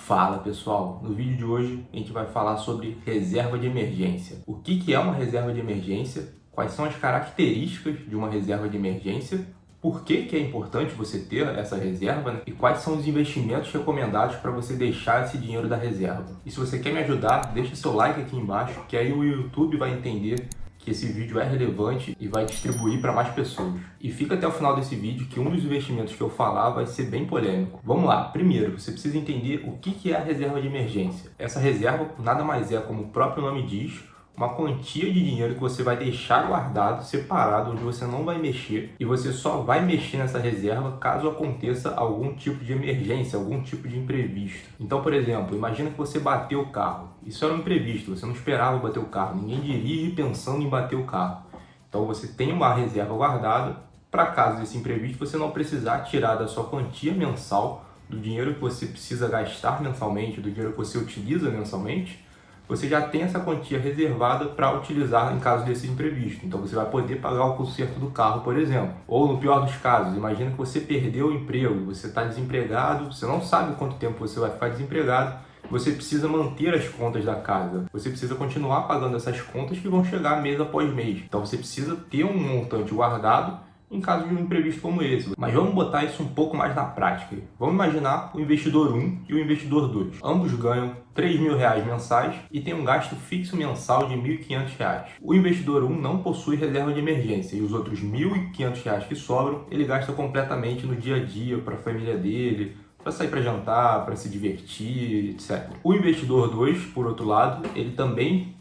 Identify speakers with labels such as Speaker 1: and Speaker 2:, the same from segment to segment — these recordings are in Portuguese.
Speaker 1: Fala pessoal, no vídeo de hoje a gente vai falar sobre reserva de emergência. O que é uma reserva de emergência? Quais são as características de uma reserva de emergência? Por que é importante você ter essa reserva, né? E quais são os investimentos recomendados para você deixar esse dinheiro da reserva? E se você quer me ajudar, deixa seu like aqui embaixo, que aí o YouTube vai entender que esse vídeo é relevante e vai distribuir para mais pessoas. E fica até o final desse vídeo que um dos investimentos que eu falar vai ser bem polêmico. Vamos lá, primeiro você precisa entender o que é a reserva de emergência. Essa reserva nada mais é, como o próprio nome diz, uma quantia de dinheiro que você vai deixar guardado, separado, onde você não vai mexer, e você só vai mexer nessa reserva caso aconteça algum tipo de emergência, algum tipo de imprevisto. Então, por exemplo, imagina que você bateu o carro. Isso era um imprevisto, você não esperava bater o carro, ninguém dirige pensando em bater o carro. Então você tem uma reserva guardada para caso desse imprevisto você não precisar tirar da sua quantia mensal, do dinheiro que você precisa gastar mensalmente, do dinheiro que você utiliza mensalmente. Você já tem essa quantia reservada para utilizar em caso desse imprevisto. Então você vai poder pagar o conserto do carro, por exemplo. Ou no pior dos casos, imagina que você perdeu o emprego, você está desempregado, você não sabe quanto tempo você vai ficar desempregado, você precisa manter as contas da casa. Você precisa continuar pagando essas contas que vão chegar mês após mês. Então você precisa ter um montante guardado em caso de um imprevisto como esse. Mas vamos botar isso um pouco mais na prática. Vamos imaginar o investidor 1 e o investidor 2. Ambos ganham R$3.000 mensais e tem um gasto fixo mensal de R$1.500. O investidor 1 não possui reserva de emergência e os outros R$1.500 que sobram, ele gasta completamente no dia a dia para a família dele, para sair para jantar, para se divertir, etc. O investidor 2, por outro lado, ele também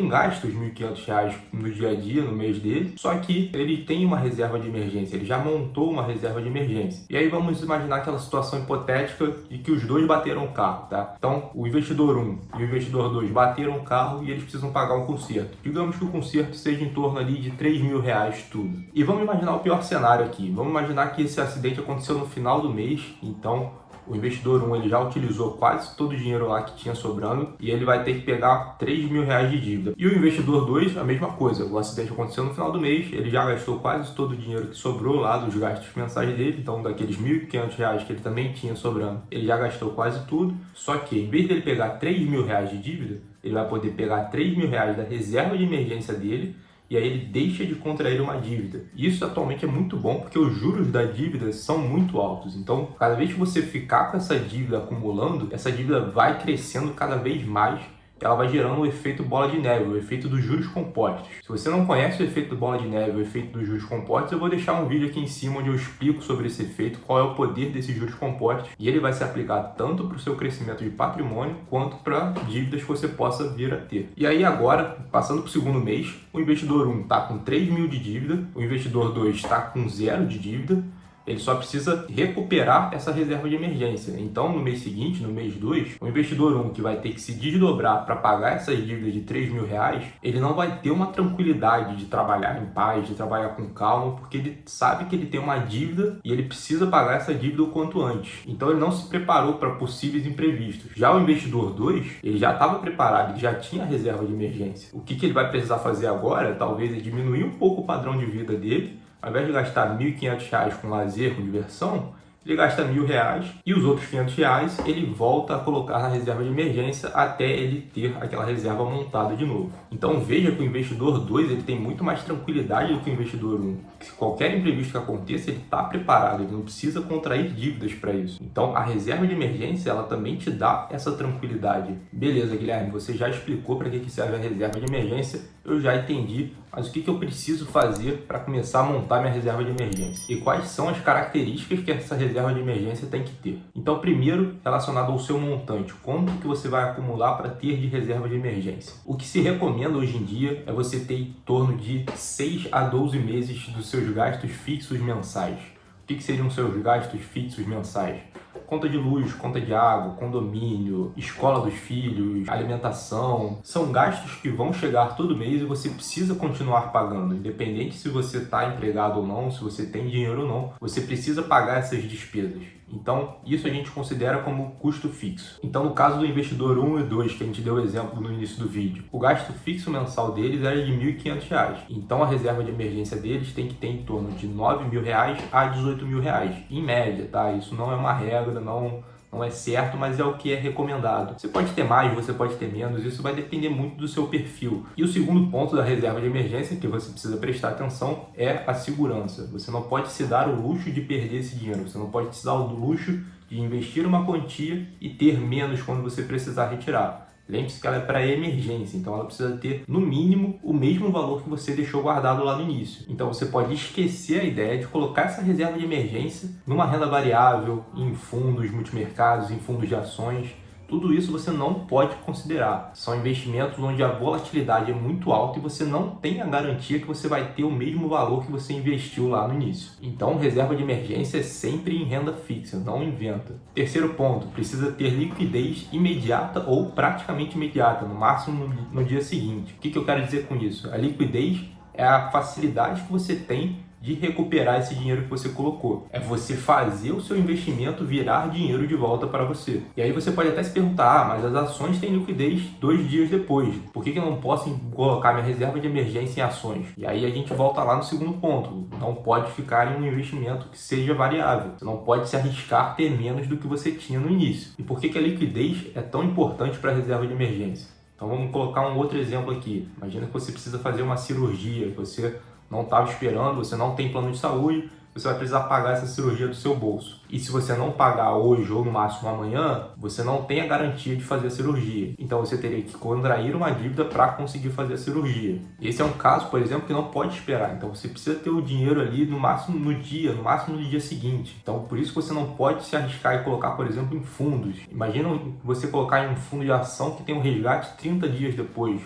Speaker 1: gasta os R$1.500 no dia a dia, no mês dele, só que ele tem uma reserva de emergência, ele já montou uma reserva de emergência. E aí vamos imaginar aquela situação hipotética de que os dois bateram o carro, tá? Então, o investidor 1 e o investidor 2 bateram o carro e eles precisam pagar um conserto. Digamos que o conserto seja em torno ali de R$3.000 tudo. E vamos imaginar o pior cenário aqui. Vamos imaginar que esse acidente aconteceu no final do mês, então o investidor 1 ele já utilizou quase todo o dinheiro lá que tinha sobrando e ele vai ter que pegar R$3.000 de dívida. E o investidor 2, a mesma coisa. O acidente aconteceu no final do mês, ele já gastou quase todo o dinheiro que sobrou lá dos gastos mensais dele, então daqueles R$1.500 que ele também tinha sobrando, ele já gastou quase tudo. Só que em vez dele pegar R$3.000 de dívida, ele vai poder pegar R$3.000 da reserva de emergência dele e aí ele deixa de contrair uma dívida. Isso atualmente é muito bom porque os juros da dívida são muito altos. Então, cada vez que você ficar com essa dívida acumulando, essa dívida vai crescendo cada vez mais. Ela vai gerando o efeito bola de neve, o efeito dos juros compostos. Se você não conhece o efeito bola de neve, o efeito dos juros compostos, eu vou deixar um vídeo aqui em cima onde eu explico sobre esse efeito, qual é o poder desses juros compostos, e ele vai se aplicar tanto para o seu crescimento de patrimônio, quanto para dívidas que você possa vir a ter. E aí agora, passando para o segundo mês, o investidor 1 está com 3.000 de dívida, o investidor 2 está com 0 de dívida, ele só precisa recuperar essa reserva de emergência. Então, no mês seguinte, no mês 2, o investidor 1 que vai ter que se desdobrar para pagar essas dívidas de R$3.000, ele não vai ter uma tranquilidade de trabalhar em paz, de trabalhar com calma, porque ele sabe que ele tem uma dívida e ele precisa pagar essa dívida o quanto antes. Então, ele não se preparou para possíveis imprevistos. Já o investidor 2, ele já estava preparado, ele já tinha a reserva de emergência. O que ele vai precisar fazer agora, talvez, é diminuir um pouco o padrão de vida dele. Ao invés de gastar R$1.500 com lazer, com diversão, ele gasta R$1.000 e os outros R$500 ele volta a colocar na reserva de emergência até ele ter aquela reserva montada de novo. Então veja que o investidor 2 ele tem muito mais tranquilidade do que o investidor 1. Se qualquer imprevisto que aconteça, ele está preparado, ele não precisa contrair dívidas para isso. Então a reserva de emergência ela também te dá essa tranquilidade. Beleza, Guilherme, você já explicou para que serve a reserva de emergência, eu já entendi, mas o que eu preciso fazer para começar a montar minha reserva de emergência? E quais são as características que essa reserva de emergência tem que ter? Então, primeiro, relacionado ao seu montante, quanto que você vai acumular para ter de reserva de emergência? O que se recomenda hoje em dia é você ter em torno de 6 a 12 meses dos seus gastos fixos mensais. O que seriam seus gastos fixos mensais? Conta de luz, conta de água, condomínio, escola dos filhos, alimentação. São gastos que vão chegar todo mês e você precisa continuar pagando. Independente se você está empregado ou não, se você tem dinheiro ou não, você precisa pagar essas despesas. Então, isso a gente considera como custo fixo. Então, no caso do investidor 1 e 2, que a gente deu o exemplo no início do vídeo, o gasto fixo mensal deles era de R$1.500. Então, a reserva de emergência deles tem que ter em torno de R$9.000 a R$18.000, em média, tá? Isso não é uma regra, não Não é certo, mas é o que é recomendado. Você pode ter mais, você pode ter menos, isso vai depender muito do seu perfil. E o segundo ponto da reserva de emergência que você precisa prestar atenção é a segurança. Você não pode se dar o luxo de perder esse dinheiro, você não pode se dar o luxo de investir uma quantia e ter menos quando você precisar retirar. Lembre-se que ela é para emergência, então ela precisa ter, no mínimo, o mesmo valor que você deixou guardado lá no início. Então você pode esquecer a ideia de colocar essa reserva de emergência numa renda variável, em fundos multimercados, em fundos de ações. Tudo isso você não pode considerar. São investimentos onde a volatilidade é muito alta e você não tem a garantia que você vai ter o mesmo valor que você investiu lá no início. Então, reserva de emergência é sempre em renda fixa, não inventa. Terceiro ponto, precisa ter liquidez imediata ou praticamente imediata, no máximo no dia seguinte. O que eu quero dizer com isso? A liquidez é a facilidade que você tem de recuperar esse dinheiro que você colocou. É você fazer o seu investimento virar dinheiro de volta para você. E aí você pode até se perguntar, mas as ações têm liquidez 2 dias depois. Por que eu não posso colocar minha reserva de emergência em ações? E aí a gente volta lá no segundo ponto. Não pode ficar em um investimento que seja variável. Você não pode se arriscar ter menos do que você tinha no início. E por que a liquidez é tão importante para a reserva de emergência? Então vamos colocar um outro exemplo aqui. Imagina que você precisa fazer uma cirurgia, que você não estava esperando, você não tem plano de saúde, você vai precisar pagar essa cirurgia do seu bolso. E se você não pagar hoje ou no máximo amanhã, você não tem a garantia de fazer a cirurgia. Então você teria que contrair uma dívida para conseguir fazer a cirurgia. Esse é um caso, por exemplo, que não pode esperar. Então você precisa ter o dinheiro ali no máximo no máximo no dia seguinte. Então por isso que você não pode se arriscar e colocar, por exemplo, em fundos. Imagina você colocar em um fundo de ação que tem um resgate 30 dias depois.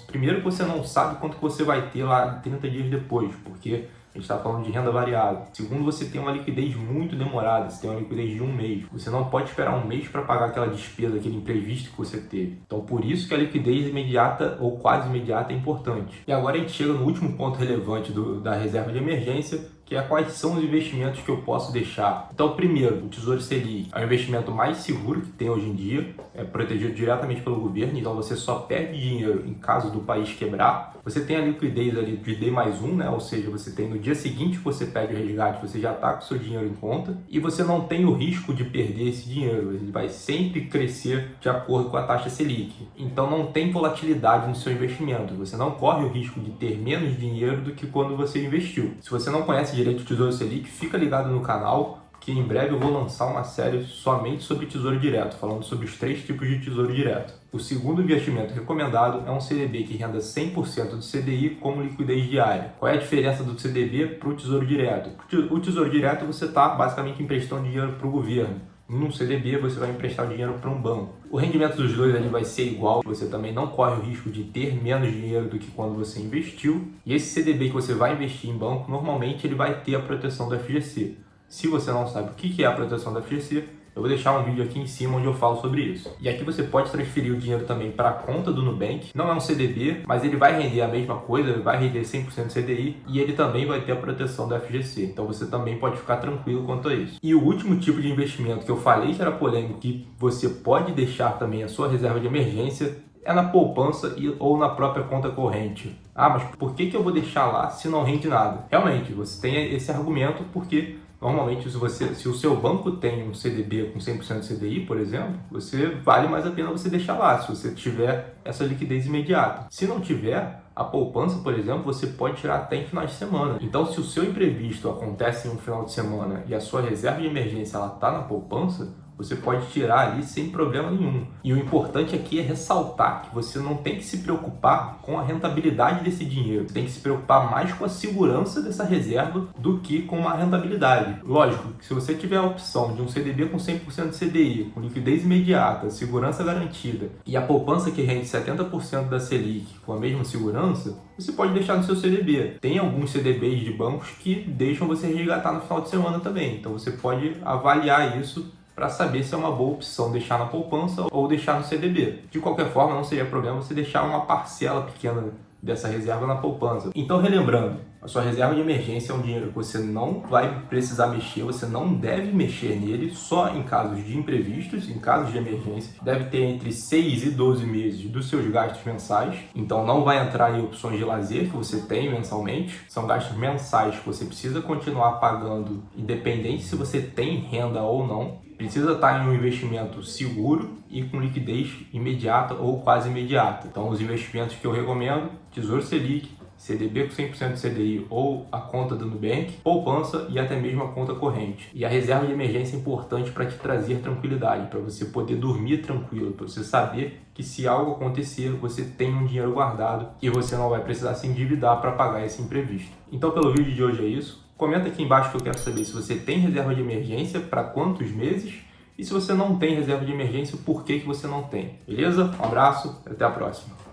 Speaker 1: Primeiro você não sabe quanto que você vai ter lá 30 dias depois, porque a gente está falando de renda variável. Segundo, você tem uma liquidez muito demorada, você tem uma liquidez de 1 mês. Você não pode esperar 1 mês para pagar aquela despesa, aquele imprevisto que você teve. Então, por isso que a liquidez imediata ou quase imediata é importante. E agora a gente chega no último ponto relevante da reserva de emergência, que é quais são os investimentos que eu posso deixar. Então, primeiro, o Tesouro Selic é o investimento mais seguro que tem hoje em dia, é protegido diretamente pelo governo, então você só perde dinheiro em caso do país quebrar. Você tem a liquidez ali de D+1, né? Ou seja, você tem no dia seguinte que você pede o resgate, você já está com o seu dinheiro em conta e você não tem o risco de perder esse dinheiro, ele vai sempre crescer de acordo com a taxa Selic. Então não tem volatilidade no seu investimento, você não corre o risco de ter menos dinheiro do que quando você investiu. Se você não conhece direito o Tesouro Selic, fica ligado no canal, que em breve eu vou lançar uma série somente sobre Tesouro Direto, falando sobre os 3 tipos de Tesouro Direto. O segundo investimento recomendado é um CDB que renda 100% do CDI como liquidez diária. Qual é a diferença do CDB para o Tesouro Direto? O Tesouro Direto você está basicamente emprestando dinheiro para o governo. Num CDB você vai emprestar o dinheiro para um banco. O rendimento dos dois ali vai ser igual, você também não corre o risco de ter menos dinheiro do que quando você investiu. E esse CDB que você vai investir em banco, normalmente ele vai ter a proteção do FGC. Se você não sabe o que é a proteção da FGC, eu vou deixar um vídeo aqui em cima onde eu falo sobre isso. E aqui você pode transferir o dinheiro também para a conta do Nubank. Não é um CDB, mas ele vai render a mesma coisa, ele vai render 100% CDI e ele também vai ter a proteção da FGC. Então você também pode ficar tranquilo quanto a isso. E o último tipo de investimento que eu falei que era polêmico, que você pode deixar também a sua reserva de emergência, é na poupança ou na própria conta corrente. Ah, mas por que eu vou deixar lá se não rende nada? Realmente, você tem esse argumento porque normalmente, se o seu banco tem um CDB com 100% CDI, por exemplo, vale mais a pena você deixar lá, se você tiver essa liquidez imediata. Se não tiver, a poupança, por exemplo, você pode tirar até em final de semana. Então, se o seu imprevisto acontece em um final de semana e a sua reserva de emergência está na poupança, você pode tirar ali sem problema nenhum. E o importante aqui é ressaltar que você não tem que se preocupar com a rentabilidade desse dinheiro. Você tem que se preocupar mais com a segurança dessa reserva do que com a rentabilidade. Lógico que se você tiver a opção de um CDB com 100% de CDI, com liquidez imediata, segurança garantida, e a poupança que rende 70% da Selic com a mesma segurança, você pode deixar no seu CDB. Tem alguns CDBs de bancos que deixam você resgatar no final de semana também. Então você pode avaliar isso para saber se é uma boa opção deixar na poupança ou deixar no CDB. De qualquer forma, não seria problema você deixar uma parcela pequena dessa reserva na poupança. Então, relembrando, a sua reserva de emergência é um dinheiro que você não vai precisar mexer, você não deve mexer nele só em casos de imprevistos, em casos de emergência. Deve ter entre 6 e 12 meses dos seus gastos mensais, então não vai entrar em opções de lazer que você tem mensalmente. São gastos mensais que você precisa continuar pagando, independente se você tem renda ou não. precisa estar em um investimento seguro e com liquidez imediata ou quase imediata. Então, os investimentos que eu recomendo: Tesouro Selic, CDB com 100% de CDI ou a conta do Nubank, poupança e até mesmo a conta corrente. E a reserva de emergência é importante para te trazer tranquilidade, para você poder dormir tranquilo, para você saber que se algo acontecer, você tem um dinheiro guardado e você não vai precisar se endividar para pagar esse imprevisto. Então, pelo vídeo de hoje é isso. Comenta aqui embaixo que eu quero saber se você tem reserva de emergência, para quantos meses, e se você não tem reserva de emergência, por que você não tem. Beleza? Um abraço, até a próxima.